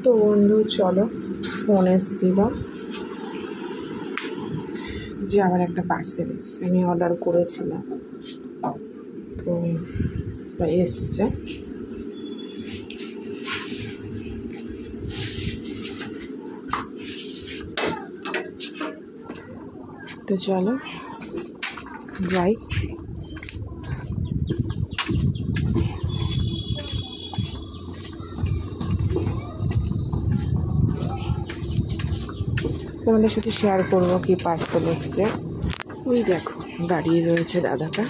তো বন্ধু চলো, ফোন এসেছিল যে আমার একটা পার্সেল এসছে, আমি অর্ডার করেছিলাম, তো এসছে। তো চলো যাই। তোমাদের সাথে শেয়ার করবো কি পার্সেল এসছে। ওই দেখো দাঁড়িয়ে রয়েছে দাদাটা।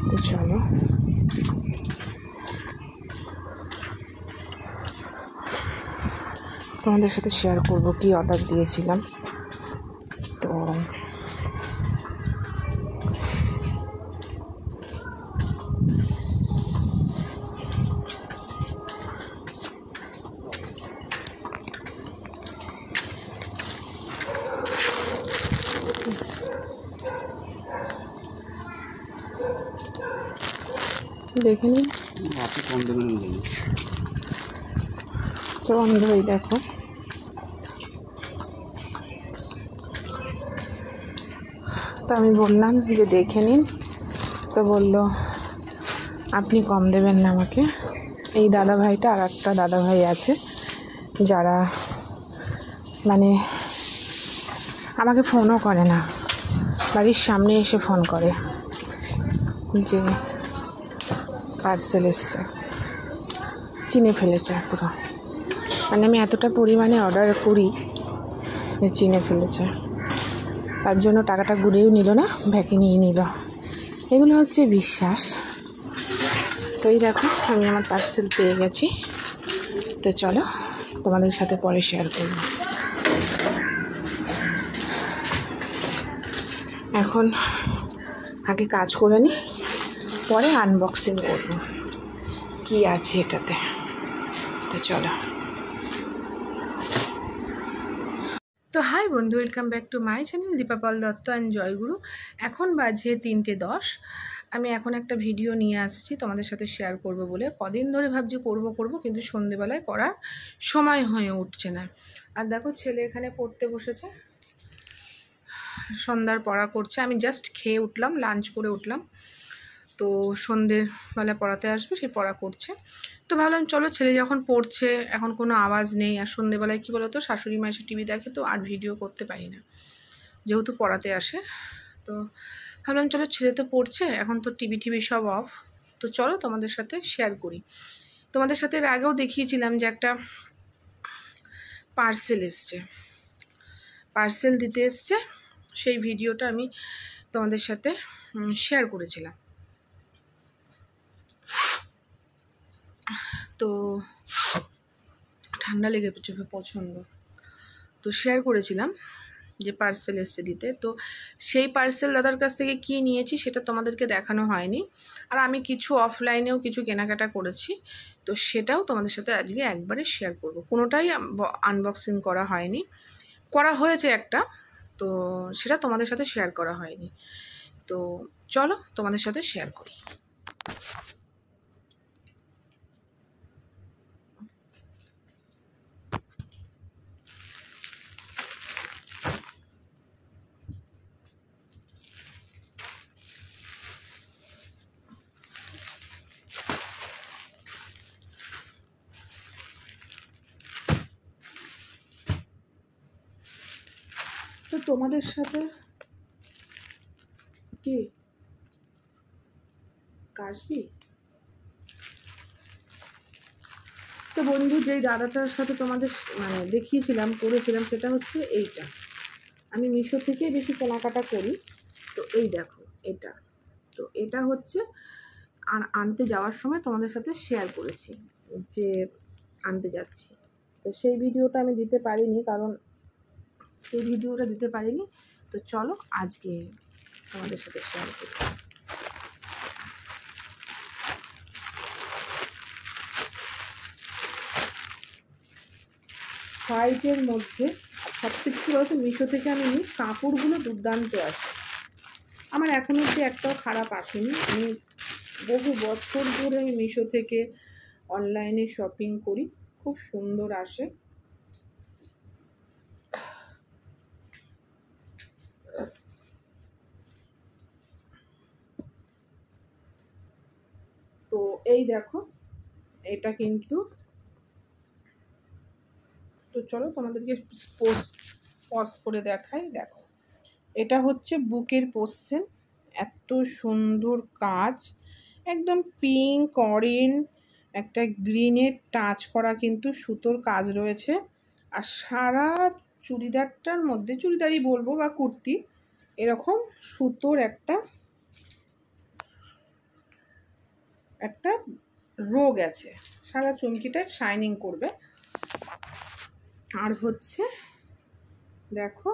তো চলো তোমাদের সাথে শেয়ার করবো কি অর্ডার দিয়েছিলাম। তো দেখে নিন। তো বন্ধুই দেখো, তো আমি বললাম যে দেখে নিন। তো বললো আপনি কম দেবেন না আমাকে। এই দাদা ভাইটা আর একটা দাদা ভাই আছে যারা মানে আমাকে ফোনও করে না, বাড়ির সামনে এসে ফোন করে যে পার্সেল এসছে। চিনে ফেলেছে পুরো, মানে আমি এতটা পরিমাণে অর্ডার করি যে চিনে ফেলেছে। তার জন্য টাকাটা ঘুরেও নিল না, ভ্যাকে নিয়ে নিল। এগুলো হচ্ছে বিশ্বাস। তো এই দেখো আমি আমার পার্সেল পেয়ে গেছি। তো চলো তোমাদের সাথে পরে শেয়ার করব। এখন আগে কাজ করে নিই, পরে আনবক্সিং করব কি আছে এটাতে। তো চলো। তো হাই বন্ধু, welcome back to my channel Dipa Pal Dutta and Joyguru. এখন বাজে 3:10। আমি এখন একটা ভিডিও নিয়ে আসছি তোমাদের সাথে শেয়ার করব বলে। কদিন ধরে ভাবছি করব কিন্তু সন্ধেবেলায় করার সময় হয়ে উঠছে না। আর দেখো ছেলে এখানে পড়তে বসেছে, সন্ধ্যার পড়া করছে। আমি জাস্ট খেয়ে উঠলাম, লাঞ্চ করে উঠলাম। তো সন্ধ্যেবেলা পড়াতে আসবে, সে পড়া করছে। তো ভাবলাম চলো, ছেলে যখন পড়ছে এখন কোনো আওয়াজ নেই। আর সন্ধ্যেবেলায় কী বলো তো, শাশুড়ি মা এসে টিভি দেখে, তো আর ভিডিও করতে পারি না যেহেতু পড়াতে আসে। তো ভাবলাম চলো, ছেলে তো পড়ছে, এখন তো টিভি সব অফ, তো চলো তোমাদের সাথে শেয়ার করি। তোমাদের সাথে এর আগেও দেখিয়েছিলাম যে একটা পার্সেল এসছে, পার্সেল দিতে এসছে। সেই ভিডিওটা আমি তোমাদের সাথে শেয়ার করেছিলাম। তো ঠান্ডা লেগে যাবে প্রচণ্ড। তো শেয়ার করেছিলাম যে পার্সেল এসে দিতে। তো সেই পার্সেল দাদার কাছ থেকে কী নিয়েছি সেটা তোমাদেরকে দেখানো হয়নি। আর আমি কিছু অফলাইনেও কিছু কেনাকাটা করেছি, তো সেটাও তোমাদের সাথে আজকে একবারে শেয়ার করব। কোনোটাই আনবক্সিং করা হয়নি, করা হয়েছে একটা, তো সেটা তোমাদের সাথে শেয়ার করা হয়নি। তো চলো তোমাদের সাথে শেয়ার করি। তো তোমাদের সাথে কি কাশবি। তো বন্ধু, যেই দাদাটার সাথে তোমাদের মানে দেখিয়েছিলাম, করেছিলাম, সেটা হচ্ছে এইটা। আমি মিশো থেকে বেশি কেনাকাটা করি। তো এই দেখো এটা, তো এটা হচ্ছে আর আনতে যাওয়ার সময় তোমাদের সাথে শেয়ার করেছি যে আনতে যাচ্ছি। তো সেই ভিডিওটা আমি দিতে পারিনি, কারণ সেই ভিডিওটা দিতে পারিনি। তো চলো আজকে তোমাদের সাথে শেয়ার করি। হোয়াইটের মধ্যে সবথেকে কী বলতো, মিশো থেকে আমি নিই, কাপড়গুলো দুর্দান্ত আছে। আমার এখনও অবধি একটাও খারাপ আসেনি। আমি বহু বছর ধরে আমি মিশো থেকে অনলাইনে শপিং করি, খুব সুন্দর আসে। তো এই দেখো, এটা কিন্তু, তো চলো তোমাদেরকে পজ করে দেখাই। দেখো, এটা হচ্ছে বুকের পোর্শন, এত সুন্দর কাজ, একদম পিঙ্ক অরেঞ্জ একটা গ্রিনের টাচ করা কিন্তু সুতোর কাজ রয়েছে। আর সারা চুড়িদারটার মধ্যে, চুড়িদারই বলবো বা কুর্তি, এরকম সুতোর একটা রো গেছে, সারা চুমকিটা শাইনিং করবে। আর হচ্ছে দেখো,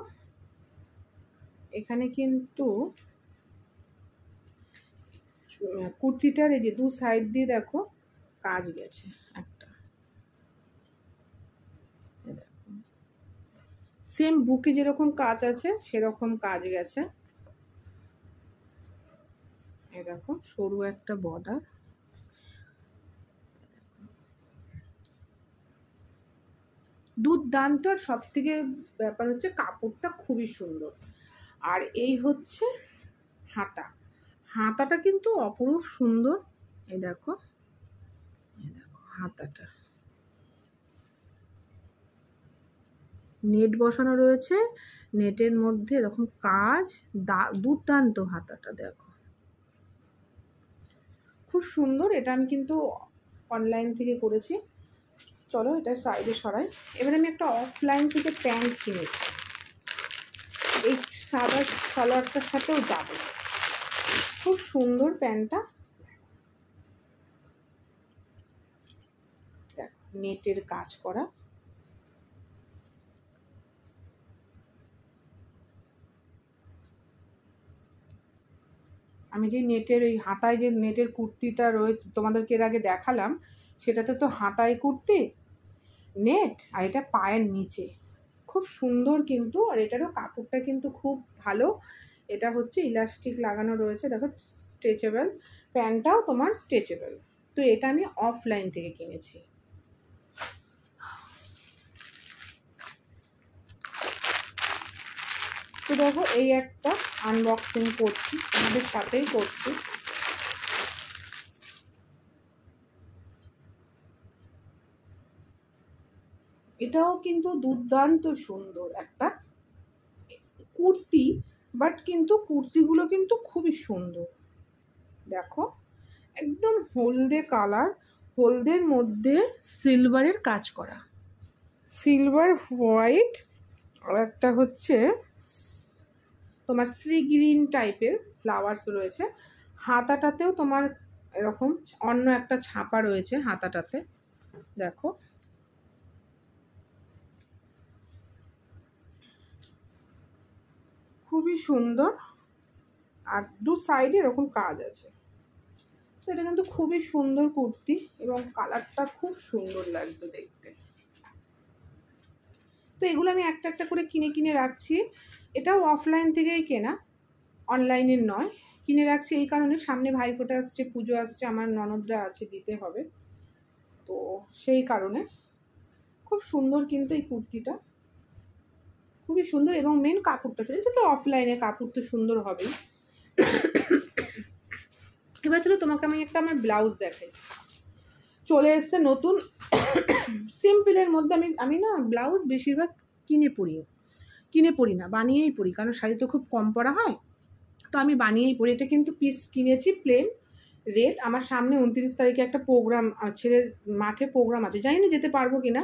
এখানে কিন্তু কুর্তিটার এই যে দু সাইড দিয়ে দেখো কাজ গেছে একটা, সেম বুকে যেরকম কাজ আছে সেরকম কাজ গেছে। এই দেখো, সরু একটা বর্ডার, দুর্দান্ত। আর সব থেকে ব্যাপার হচ্ছে কাপড়টা খুবই সুন্দর। আর এই হচ্ছে হাতাটা কিন্তু অপরূপ সুন্দর। এই দেখো হাতাটা নেট বসানো রয়েছে, নেটের মধ্যে এরকম কাজ, দুর্দান্ত হাতাটা দেখো, খুব সুন্দর। এটা আমি কিন্তু অনলাইন থেকে করেছি। চলো এটা সাইডে সরাই। এবার আমি একটা অফলাইন থেকে প্যান্ট কিনেছি, এই সাদা সালোয়ারটার সাথেও যাবে, খুব সুন্দর প্যান্টটা। দেখো, নেটের কাজ করা, আমি যে নেটের এই হাতায় যে নেটের কুর্তিটা রয়েছে তোমাদেরকে এর আগে দেখালাম, সেটাতে তো হাতায় কুর্তি নেট, আর এটা পায়ের নিচে, খুব সুন্দর কিন্তু। আর এটারও কাপড়টা কিন্তু খুব ভালো, এটা হচ্ছে ইলাস্টিক লাগানো রয়েছে, দেখো স্ট্রেচেবল, প্যান্টটাও তোমার স্ট্রেচেবল। তো এটা আমি অফলাইন থেকে কিনেছি। তো দেখো, এই একটা আনবক্সিং করছি, আমাদের সাথেই করছি। এটাও কিন্তু দুর্দান্ত সুন্দর একটা কুর্তি, বাট কিন্তু কুর্তিগুলো কিন্তু খুবই সুন্দর। দেখো, একদম হলদে কালার, হলদের মধ্যে সিলভারের কাজ করা, সিলভার হোয়াইট, আর একটা হচ্ছে তোমার সি গ্রিন টাইপের ফ্লাওয়ার্স রয়েছে। হাতাটাতেও তোমার এরকম অন্য একটা ছাপা রয়েছে হাতাটাতে, দেখো খুবই সুন্দর। আর দু সাইডে এরকম কাজ আছে। তো এটা কিন্তু খুবই সুন্দর কুর্তি, এবং কালারটা খুব সুন্দর লাগছে দেখতে। তো এগুলো আমি একটা একটা করে কিনে রাখছি। এটাও অফলাইন থেকেই কেনা, অনলাইনের নয়। কিনে রাখছি এই কারণে, সামনে ভাইফোঁটা আসছে, পুজো আসছে, আমার ননদরা আছে, দিতে হবে, তো সেই কারণে। খুব সুন্দর কিন্তু এই কুর্তিটা, খুবই সুন্দর। এবং মেন কাপড়টা, এটা তো অফলাইনে কাপড় তো সুন্দর হবেই। এবার চলো তোমাকে আমি একটা আমার ব্লাউজ দেখাই। চলে এসছে নতুন সিম্পলের মধ্যে। আমি না ব্লাউজ বেশিরভাগ কিনে পরি না, বানিয়েই পরি, কারণ শাড়ি তো খুব কম পরা হয়, তো আমি বানিয়েই পরি। এটা কিন্তু পিস কিনেছি প্লেন রেড। আমার সামনে 29 তারিখে একটা প্রোগ্রাম, ছেলের মাঠে প্রোগ্রাম আছে, জানি না যেতে পারবো কিনা,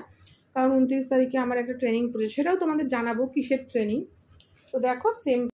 কারণ 29 তারিখে আমার একটা ট্রেনিং পড়েছে, সেটাও তোমাদের জানাবো কিসের ট্রেনিং। তো দেখো, সেম